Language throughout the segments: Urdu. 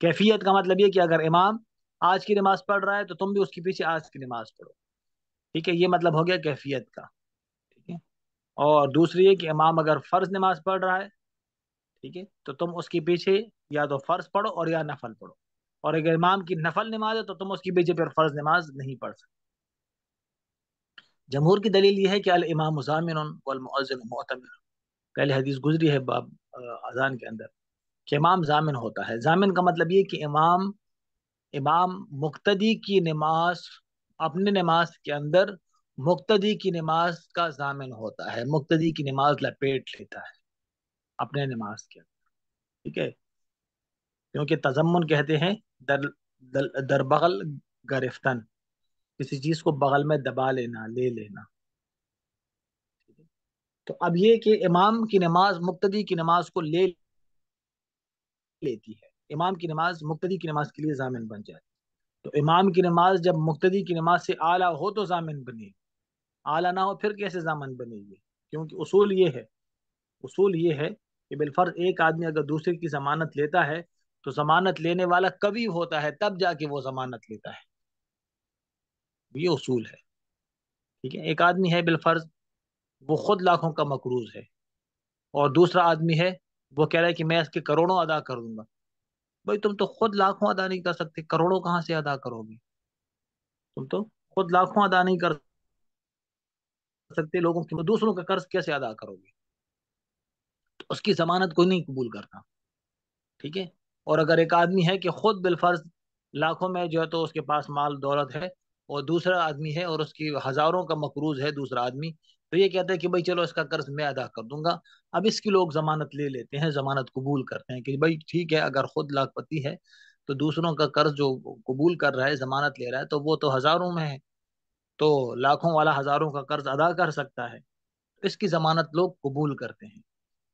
کیفیت کا مطلب یہ کہ اگر امام آج کی نماز پڑھ رہا ہے تو تم بھی اس کے پیچھے آج کی نماز پڑھو. ٹھیک ہے، یہ مطلب ہو گیا کیفیت کا. ٹھیک ہے. اور دوسری یہ کہ امام اگر فرض نماز پڑھ رہا ہے، ٹھیک ہے، تو تم اس کے پیچھے یا تو فرض پڑھو اور یا نفل پڑھو. اور اگر امام کی نفل نماز ہے تو تم اس کے پیچھے پھر فرض نماز نہیں پڑھ سکتے. جمہور کی دلیل یہ ہے کہ الامام ضامن والمؤذن مؤتمن. پہلے حدیث گزری ہے باب اذان کے اندر کہ امام ضامن ہوتا ہے. ضامن کا مطلب یہ کہ امام مقتدی کی نماز، اپنی نماز کے اندر مقتدی کی نماز کا ضامن ہوتا ہے، مقتدی کی نماز لپیٹ لیتا ہے اپنے نماز کے اندر. ٹھیک ہے، کیونکہ تضمن کہتے ہیں در بغل گرفتن، کسی چیز کو بغل میں دبا لینا، لے لینا. تو اب یہ کہ امام کی نماز مقتدی کی نماز کو لے لیتی ہے، امام کی نماز مقتدی کی نماز کے لیے ضامن بن جائے. تو امام کی نماز جب مقتدی کی نماز سے اعلیٰ ہو تو ضامن بنے گی، اعلیٰ نہ ہو پھر کیسے ضامن بنے گی؟ کیونکہ اصول یہ ہے کہ بالفرض ایک آدمی اگر دوسرے کی ضمانت لیتا ہے تو ضمانت لینے والا کبھی ہوتا ہے، تب جا کے وہ ضمانت لیتا ہے. یہ اصول ہے. ٹھیک ہے، ایک آدمی ہے بالفرض وہ خود لاکھوں کا مقروض ہے، اور دوسرا آدمی ہے وہ کہہ رہا ہے کہ میں اس کے کروڑوں ادا کر دوں گا. بھائی تم تو خود لاکھوں ادا نہیں کر سکتے، کروڑوں کہاں سے ادا کرو گے؟ تم تو خود لاکھوں ادا نہیں کر سکتے، لوگوں کی دوسروں کا قرض کیسے ادا کرو گے؟ تو اس کی ضمانت کوئی نہیں قبول کرتا. ٹھیک ہے. اور اگر ایک آدمی ہے کہ خود بالفرض لاکھوں میں جو ہے تو اس کے پاس مال دولت ہے، اور دوسرا آدمی ہے اور اس کی ہزاروں کا مقروض ہے دوسرا آدمی، تو یہ کہتا ہے کہ بھائی چلو اس کا قرض میں ادا کر دوں گا. اب اس کی لوگ ضمانت لے لیتے ہیں، ضمانت قبول کرتے ہیں کہ بھائی ٹھیک ہے، اگر خود لاکھ پتی ہے تو دوسروں کا قرض جو قبول کر رہا ہے، ضمانت لے رہا ہے، تو وہ تو ہزاروں میں ہے، تو لاکھوں والا ہزاروں کا قرض ادا کر سکتا ہے، اس کی ضمانت لوگ قبول کرتے ہیں.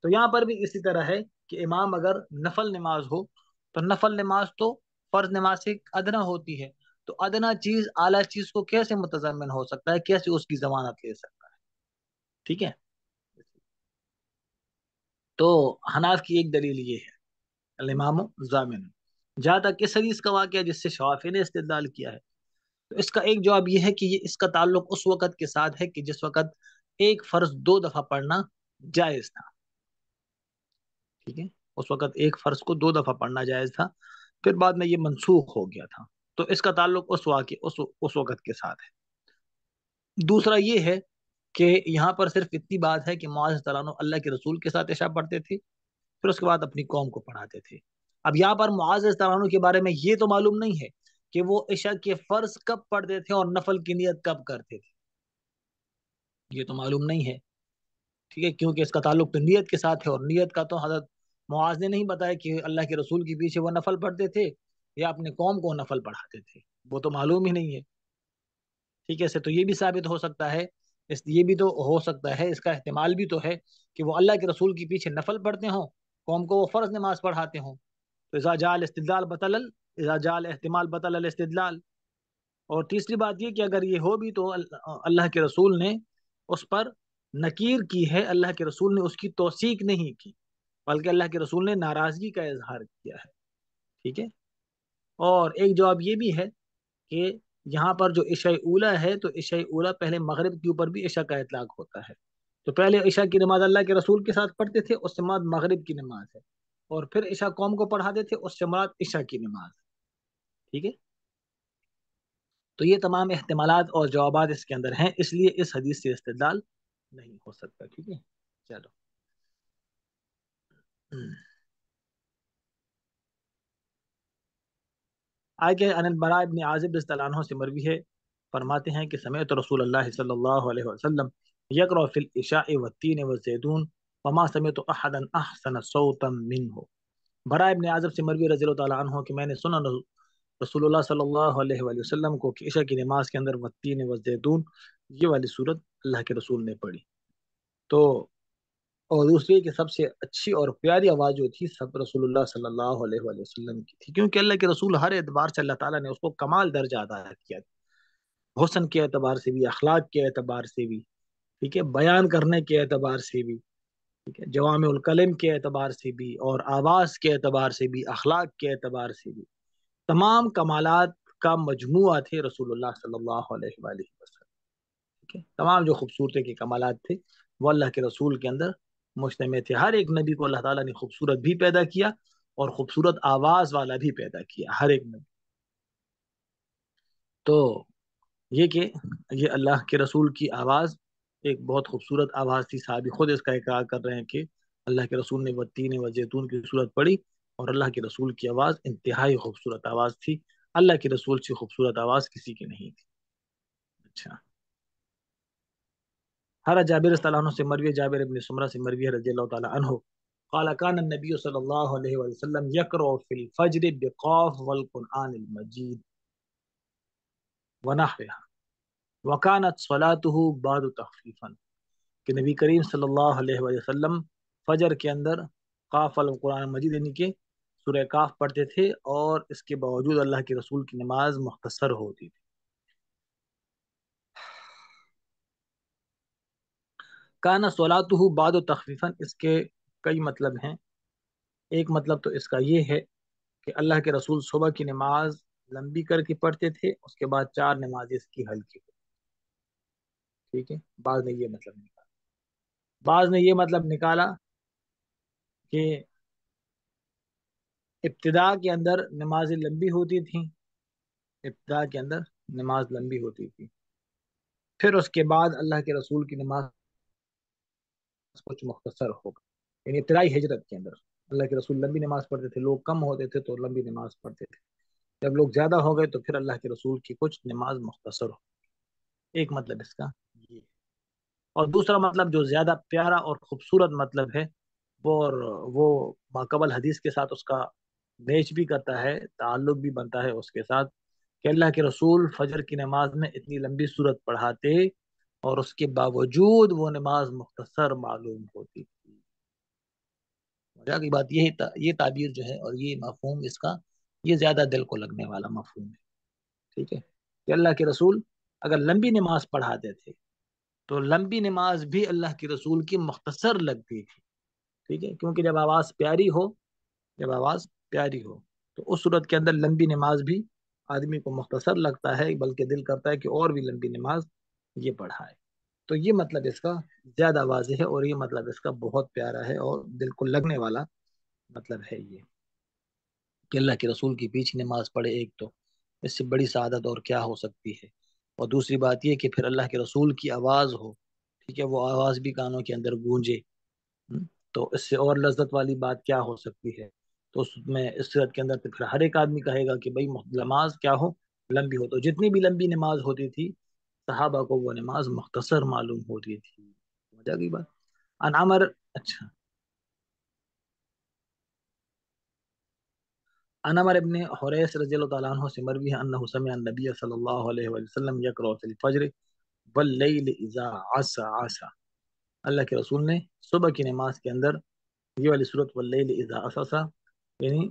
تو یہاں پر بھی اسی طرح ہے کہ امام اگر نفل نماز ہو تو نفل نماز تو فرض نماز سے ادنا ہوتی ہے، تو ادنا چیز اعلیٰ چیز کو کیسے متضمن ہو سکتا ہے، کیسے اس کی ضمانت لے سکتا ہے؟ ٹھیک ہے. تو حناف کی ایک دلیل یہ ہے الامام ضامن. جہاں تک اس حدیث کا واقعہ جس سے شافعی نے استدلال کیا ہے، تو اس کا ایک جواب یہ ہے کہ یہ اس کا تعلق اس وقت کے ساتھ ہے کہ جس وقت ایک فرض دو دفعہ پڑھنا جائز تھا. ٹھیک ہے، اس وقت ایک فرض کو دو دفعہ پڑھنا جائز تھا، پھر بعد میں یہ منسوخ ہو گیا تھا. تو اس کا تعلق اس واقع اس وقت کے ساتھ ہے. دوسرا یہ ہے کہ یہاں پر صرف اتنی بات ہے کہ معاذ تعالیٰ عنہ اللہ کے رسول کے ساتھ عشاء پڑھتے تھے، پھر اس کے بعد اپنی قوم کو پڑھاتے تھے. اب یہاں پر معاذ تعالیٰ عنہ کے بارے میں یہ تو معلوم نہیں ہے کہ وہ عشاء کے فرض کب پڑھتے تھے اور نفل کی نیت کب کرتے تھے، یہ تو معلوم نہیں ہے. ٹھیک ہے، کیونکہ اس کا تعلق تو نیت کے ساتھ ہے، اور نیت کا تو حضرت معاذ نے نہیں بتایا کہ اللہ کے رسول کے پیچھے وہ نفل پڑھتے تھے یا اپنے قوم کو نفل پڑھاتے تھے، وہ تو معلوم ہی نہیں ہے. ٹھیک ہے، تو یہ بھی ثابت ہو سکتا ہے، یہ بھی تو ہو سکتا ہے، اس کا احتمال بھی تو ہے کہ وہ اللہ کے رسول کے پیچھے نفل پڑھتے ہوں، قوم کو وہ فرض نماز پڑھاتے ہوں. تو اذا جاء الاستدلال اذا جاء الاحتمال بطل الاستدلال. اور تیسری بات یہ کہ اگر یہ ہو بھی تو اللہ کے رسول نے اس پر نکیر کی ہے، اللہ کے رسول نے اس کی توثیق نہیں کی، بلکہ اللہ کے رسول نے ناراضگی کا اظہار کیا ہے. ٹھیک ہے. اور ایک جواب یہ بھی ہے کہ یہاں پر جو عشاء اولا ہے تو عشاء اولا پہلے مغرب کے اوپر بھی عشاء کا اطلاق ہوتا ہے. تو پہلے عشاء کی نماز اللہ کے رسول کے ساتھ پڑھتے تھے، اس سے مراد مغرب کی نماز ہے، اور پھر عشاء قوم کو پڑھاتے تھے، اس سے مراد عشاء کی نماز. ٹھیک ہے. تو یہ تمام احتمالات اور جوابات اس کے اندر ہیں، اس لیے اس حدیث سے استدلال نہیں ہو سکتا. ٹھیک ہے. چلو. آگے ان البراء ابن عازب رضی اللہ عنہ سے مروی ہے، فرماتے ہیں کہ سمعت رسول اللہ صلی اللہ علیہ وسلم یقرأ فی العشاء والتین والزیتون وما سمعت احدا احسن صوتا منه. براء ابن عازب سے مروی رضی اللہ تعالیٰ عنہ کہ میں نے سنا رسول اللہ صلی اللہ علیہ وآلہ وسلم کو کہ عشاء کی نماز کے اندر والتین والزیتون یہ والی صورت اللہ کے رسول نے پڑھی. تو اور دوسری کہ سب سے اچھی اور پیاری آواز جو تھی سب رسول اللہ صلی اللہ علیہ وآلہ وسلم کی تھی، کیونکہ اللہ کے رسول ہر اعتبار سے اللہ تعالیٰ نے اس کو کمال درجہ عطا کیا، حسن کے اعتبار سے بھی، اخلاق کے اعتبار سے بھی، ٹھیک ہے، بیان کرنے کے اعتبار سے بھی. ٹھیک ہے، جوامع الکلم کے اعتبار سے بھی اور آواز کے اعتبار سے بھی، اخلاق کے اعتبار سے بھی، تمام کمالات کا مجموعہ تھے رسول اللہ صلی اللہ علیہ وآلہ وسلم. ٹھیک ہے، تمام جو خوبصورتی کے کمالات تھے وہ اللہ کے رسول کے اندر مجتمع تھے. ہر ایک نبی کو اللہ تعالیٰ نے خوبصورت بھی پیدا کیا اور خوبصورت آواز والا بھی پیدا کیا، ہر ایک نبی. تو یہ کہ یہ اللہ کے رسول کی آواز ایک بہت خوبصورت آواز تھی. صحابی خود اس کا اقرار کر رہے ہیں کہ اللہ کے رسول نے والتین والزیتون کی صورت پڑھی اور اللہ کے رسول کی آواز انتہائی خوبصورت آواز تھی. اللہ کے رسول سے خوبصورت آواز کسی کی نہیں تھی. اچھا، ہر جابر رضی اللہ عنہ سے مروی، جابر ابن سمرہ سے مروی رضی اللہ تعالی عنہ قال كان النبي صلى الله عليه وسلم يقرأ في الفجر بقاف والقرآن المجيد ونحوها وكانت صلاته بعد تخفيفا. کہ نبی کریم صلی اللہ علیہ وسلم فجر کے اندر قاف القرآن مجید یعنی کہ سورہ کاف پڑھتے تھے اور اس کے باوجود اللہ کے رسول کی نماز مختصر ہوتی تھی. کانا صلاتہ بعد تخفیفا، اس کے کئی مطلب ہیں. ایک مطلب تو اس کا یہ ہے کہ اللہ کے رسول صبح کی نماز لمبی کر کے پڑھتے تھے، اس کے بعد چار نمازیں اس کی ہلکی. ٹھیک ہے، بعض نے یہ مطلب نکالا. بعض نے یہ مطلب نکالا کہ ابتدا کے اندر نمازیں لمبی ہوتی تھیں، ابتدا کے اندر نماز لمبی ہوتی تھی، پھر اس کے بعد اللہ کے رسول کی نماز کچھ مختصر ہوگا. یعنی ابتدائی ہجرت کے اندر اللہ کے رسول لمبی نماز پڑھتے تھے، لوگ کم ہوتے تھے تو لمبی نماز پڑھتے تھے. جب لوگ زیادہ ہو گئے تو پھر اللہ کے رسول کی کچھ نماز مختصر ہو. ایک مطلب اس کا یہ. اور دوسرا مطلب جو زیادہ پیارا اور خوبصورت مطلب ہے وہ ماقبل حدیث کے ساتھ اس کا میچ بھی کرتا ہے، تعلق بھی بنتا ہے اس کے ساتھ، کہ اللہ کے رسول فجر کی نماز میں اتنی لمبی صورت پڑھاتے اور اس کے باوجود وہ نماز مختصر معلوم ہوتی تھی. مزہ کی بات یہ تعبیر جو ہے اور یہ مفہوم اس کا یہ زیادہ دل کو لگنے والا مفہوم ہے. ٹھیک ہے، کہ اللہ کے رسول اگر لمبی نماز پڑھاتے تھے تو لمبی نماز بھی اللہ کے رسول کی مختصر لگتی تھی. ٹھیک ہے، کیونکہ جب آواز پیاری ہو تو اس صورت کے اندر لمبی نماز بھی آدمی کو مختصر لگتا ہے، بلکہ دل کرتا ہے کہ اور بھی لمبی نماز یہ پڑھائے. تو یہ مطلب اس کا زیادہ واضح ہے اور یہ مطلب اس کا بہت پیارا ہے اور دل کو لگنے والا مطلب ہے یہ کہ اللہ کے رسول کی پیچھے نماز پڑھے. ایک تو اس سے بڑی سعادت اور کیا ہو سکتی ہے، اور دوسری بات یہ کہ پھر اللہ کے رسول کی آواز ہو. ٹھیک ہے، وہ آواز بھی کانوں کے اندر گونجے. تو اس سے اور لذت والی بات کیا ہو سکتی ہے. تو اس میں اس صورت کے اندر تو پھر ہر ایک آدمی کہے گا کہ بھائی نماز کیا ہو، لمبی ہو. تو جتنی بھی لمبی نماز ہوتی تھی صحابہ کو وہ نماز مختصر معلوم ہوتی تھی. مزہ کی بات. ان عمر اچھا، ان عمر ابن حریث رضی اللہ تعالیٰ عنہ سے مروی ہے انہ سمع النبی صلی اللہ علیہ وسلم یقرأ فی الفجر واللیل اذا عسى عسى. اللہ کے رسول نے صبح کی نماز کے اندر یہ والی صورت واللیل اذا عسى یعنی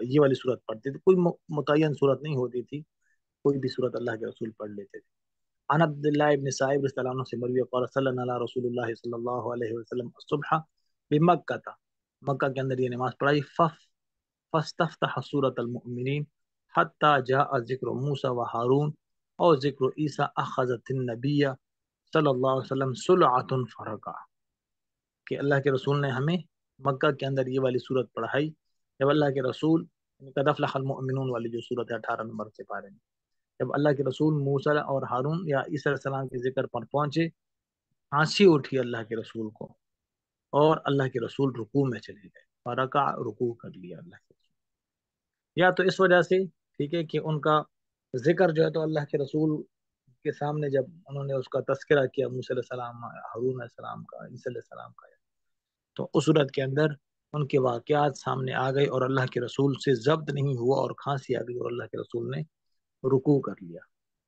یہ والی صورت پڑھتے تھے. کوئی متعین صورت نہیں ہوتی تھی، کوئی بھی صورت اللہ کے رسول پڑھ لیتے تھے. عن عبداللہ ابن صائب رضی اللہ عنہ سے مروی قال صلی اللہ علیہ رسول اللہ صلی اللہ علیہ وسلم الصبح بمکہ تھا، مکہ کے اندر یہ نماز پڑھائی. فاستفتح سورة المؤمنین حتی جاء ذکر موسیٰ و ہارون اور ذکر عیسیٰ اخذت النبی صلی اللہ علیہ وسلم سلعۃ فرقہ. کہ اللہ کے رسول نے ہمیں مکہ کے اندر یہ والی صورت پڑھائی جب اللہ کے رسول قد افلح المؤمنون والی جو صورت ہے 18 نمبر سے پارے میں، جب اللہ کے رسول موسیٰ اور ہارون یا عیسیٰ علیہ السلام کے ذکر پر پہنچے، ہنسی اٹھی اللہ کے رسول کو اور اللہ کے رسول رکوع میں چلے گئے، فرکع رکوع کر لیا اللہ کے رسول. یا تو اس وجہ سے ٹھیک ہے کہ ان کا ذکر جو ہے تو اللہ کے رسول کے سامنے جب انہوں نے اس کا تذکرہ کیا موسیٰ علیہ السلام، ہارون علیہ السلام کا، عیسیٰ علیہ السلام کا، تو اس صورت کے اندر ان کے واقعات سامنے آ گئے اور اللہ کے رسول سے ضبط نہیں ہوا اور کھانسی آ گئی اور اللہ کے رسول نے رکوع کر لیا.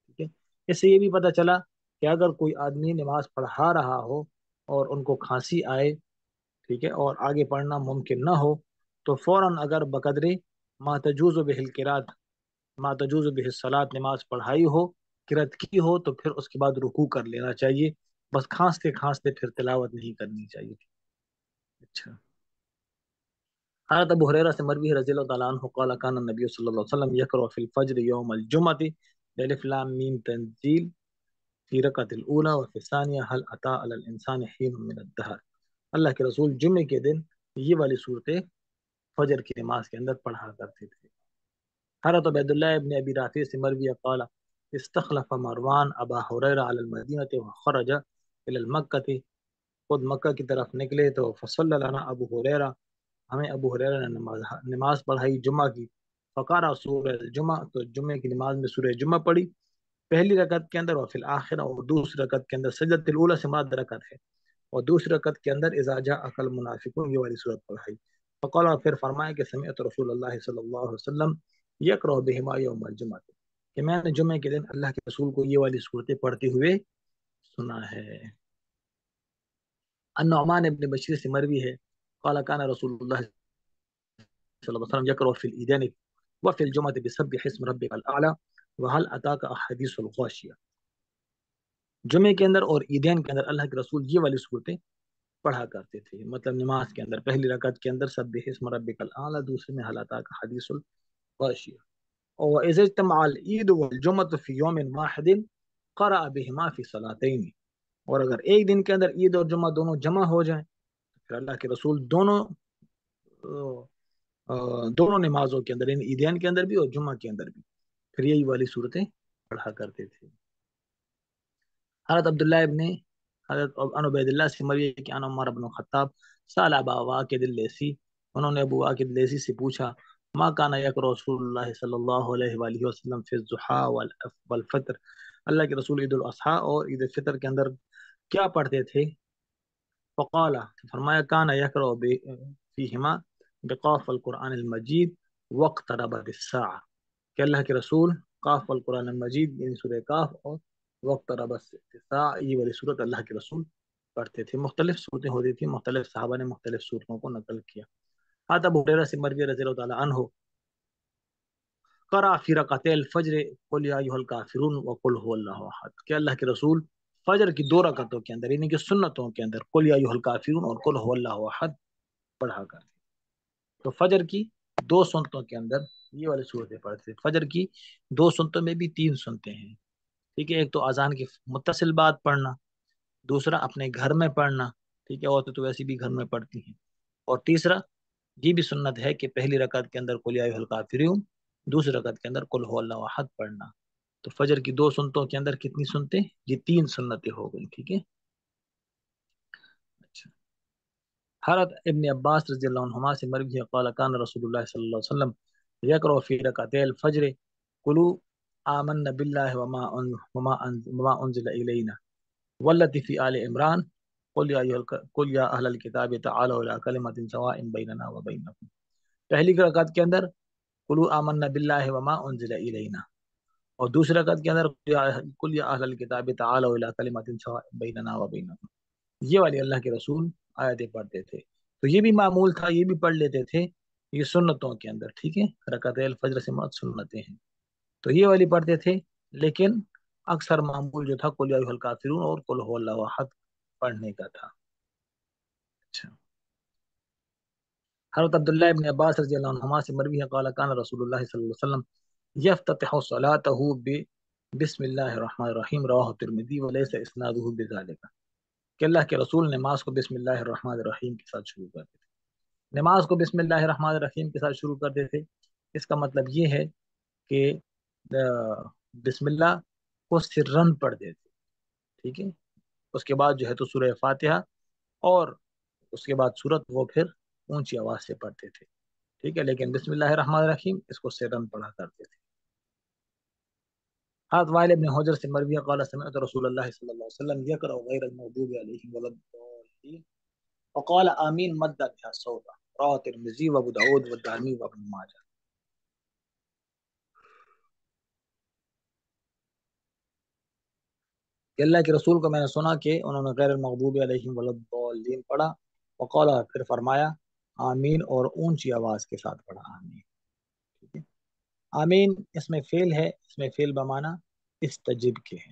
ٹھیک ہے، اس سے یہ بھی پتہ چلا کہ اگر کوئی آدمی نماز پڑھا رہا ہو اور ان کو کھانسی آئے، ٹھیک ہے، اور آگے پڑھنا ممکن نہ ہو تو فوراً اگر بقدر ما تجوز بہ القرات ما تجوز بہ الصلاۃ نماز پڑھائی ہو، قرات کی ہو، تو پھر اس کے بعد رکوع کر لینا چاہیے بس کھانستے کھانستے پھر تلاوت نہیں کرنی چاہیے تھی. اچھا. حضرت ابو ہریرہ سے مروی ہے رضی اللہ تعالیٰ عنہ قال کان النبی صلی اللہ علیہ وسلم یقرأ فی الفجر یوم الجمعہ الف لام میم تنزیل فی رکعت الاولی وفی الثانیہ هل اتى علی الانسان حین من الدہر. اللہ کے رسول جمعے کے دن یہ والی صورتیں فجر کی نماز کے اندر پڑھا کرتے تھے. حضرت عبید اللہ ابن ابی رافع سے مروی قال استخلف مروان ابا ہریرہ علی المدینہ وخرج الی المکہ. خود مکہ کی طرف نکلے تو فصلی لنا ابو ہریرہ، ہمیں ابو ہریرہ نے نماز پڑھائی جمعہ کی. فقارہ سورہ الجمعہ، تو جمعے کی نماز میں سورہ جمعہ پڑھی پہلی رکعت کے اندر، وفی الآخرہ اور دوسری رکعت کے اندر سجدۃ الاولی سے مراد رکعت ہے، اور دوسری رکعت کے اندر اذا جاءک المنافقون یہ والی صورت پڑھائی. فقال، اور پھر فرمایا کہ سمعت رسول اللہ صلی اللہ علیہ وسلم یقرأ بہما یوم الجمعہ، کہ میں نے جمعے کے دن اللہ کے رسول کو یہ والی صورتیں پڑھتے ہوئے سنا ہے. النعمان ابن بشیر سے مروی ہے قال کان رسول اللہ صلی اللہ علیہ وسلم یقرأ فی العیدین وفی الجمعہ بسبح اسم ربک الاعلی وهل اتاک احادیث الغاشیہ. جمعے کے اندر اور عیدین کے اندر اللہ کے رسول یہ والی صورتیں پڑھا کرتے تھے. مطلب نماز کے اندر پہلی رکعت کے اندر سبح اسم ربک الاعلی، دوسرے میں هل اتاک حدیث الغاشیہ. اور اذا اجتمع العید والجمعہ فی یوم واحد قرأ بهما فی صلاتین، اور اگر ایک دن کے اندر عید اور جمعہ دونوں جمع ہو جائیں پھر اللہ کے رسول دونوں نمازوں کے اندر، یعنی عیدین کے اندر بھی اور جمعہ کے اندر بھی پھر یہی والی صورتیں پڑھا کرتے تھے. حضرت عبداللہ ابن حضرت عبید اللہ سے مروی ہے کہ ان عمر بن الخطاب سأل ابا واقد اللیثی، انہوں نے ابو واقد اللیثی سے پوچھا ما کان یقرأ رسول اللہ صلی اللہ علیہ وآلہ وسلم فی الضحیٰ والفطر، اللہ کے رسول عید الاضحیٰ اور عید الفطر کے اندر کیا پڑھتے تھے؟ فقال، فرمایا کان یقرأ فیہما بقاف القرآن المجید واقتربت الساعہ، کہ اللہ کے رسول قاف القرآن المجید یعنی سورہ قاف اور واقتربت الساعہ یہ والی صورت اللہ کے رسول پڑھتے تھے. مختلف صورتیں ہوتی تھیں، مختلف صحابہ نے مختلف صورتوں کو نقل کیا. حضرت ابو ہریرہ سے مروی رضی اللہ تعالیٰ عنہ قرأ فی رکعتي الفجر قل یا ایھا الکافرون وقل هو اللہ احد، کہ اللہ کے رسول فجر کی دو رکعتوں کے اندر یعنی کہ سنتوں کے اندر قل یا ایھا الکافرون اور قل هو اللہ احد پڑھا کرتے. تو فجر کی دو سنتوں کے اندر یہ والی صورتیں پڑھتے تھے. فجر کی دو سنتوں میں بھی تین سنتے ہیں، ٹھیک ہے. ایک تو اذان کی متصل بات پڑھنا، دوسرا اپنے گھر میں پڑھنا، ٹھیک ہے، عورتیں تو ویسے بھی گھر میں پڑھتی ہیں، اور تیسرا یہ بھی سنت ہے کہ پہلی رکعت کے اندر قل یا ایھا الکافرون، دوسری رکعت کے اندر قل هو اللہ احد پڑھنا. تو فجر کی دو سنتوں کے اندر کتنی سنتیں؟ یہ تین سنتیں ہو گئی، ٹھیک ہے. اچھا. حضرت ابن عباس رضی اللہ عنہما سے مروی ہے قال کان رسول اللہ صلی اللہ علیہ وسلم یقرأ فی رکعتي الفجر قلوا آمنا باللہ وما انزل الینا والتي فی آل عمران قل یا اہل الکتاب تعالوا الی کلمۃ سواء بیننا وبینکم. پہلی رکعت کے اندر قلوا آمنا باللہ وما انزل الینا، اور دوسری رکعت کے اندر قل یا اہل الکتاب تعالوا الی کلمۃ سواء بیننا وبینکم. یہ والی اللہ کے رسول آیتیں پڑھتے تھے. تو یہ بھی معمول تھا، یہ بھی پڑھ لیتے تھے، یہ سنتوں کے اندر، ٹھیک ہے. رکعت الفجر سے مراد سنتیں ہیں تو یہ والی پڑھتے تھے، لیکن اکثر معمول جو تھا قل یا ایھا الکافرون اور قل هو اللہ احد پڑھنے کا تھا. اچھا. حضرت عبداللہ ابن عباس رضی اللہ عنہما سے مروی ہے قال کان رسول اللہ صلی اللہ علیہ وسلم یفتتح صلاته بسم اللہ الرحمن الرحیم رواہ ترمذی ولیس اسنادہ بذالک، کہ اللہ کے رسول نماز کو بسم اللہ الرحمن الرحیم کے ساتھ شروع کرتے تھے. نماز کو بسم اللہ الرحمن الرحیم کے ساتھ شروع کرتے تھے، اس کا مطلب یہ ہے کہ بسم اللہ کو سرن پڑھتے تھے، ٹھیک ہے. اس کے بعد جو ہے تو سورہ فاتحہ اور اس کے بعد سورت وہ پھر اونچی آواز سے پڑھتے تھے، ٹھیک ہے. لیکن بسم اللہ الرحمن الرحیم اس کو سرن پڑھا کرتے تھے. حضرت وائل ابن حجر سے مروی قال سمعت رسول اللہ صلی اللہ علیہ وسلم یقرأ غیر المغضوب علیہم ولا الضالین وقال آمین مد بها صوتا رواه الترمذی وابو داود والدارمی وابن ماجہ. کہ اللہ کے رسول کو میں نے سنا کہ انہوں نے غیر المغضوب علیہم ولا الضالین پڑھا، وقال پھر فرمایا آمین اور اونچی آواز کے ساتھ پڑھا آمین، ٹھیک ہے. آمین اس میں فعل ہے، اس میں فعل بمانا استجب کے ہے،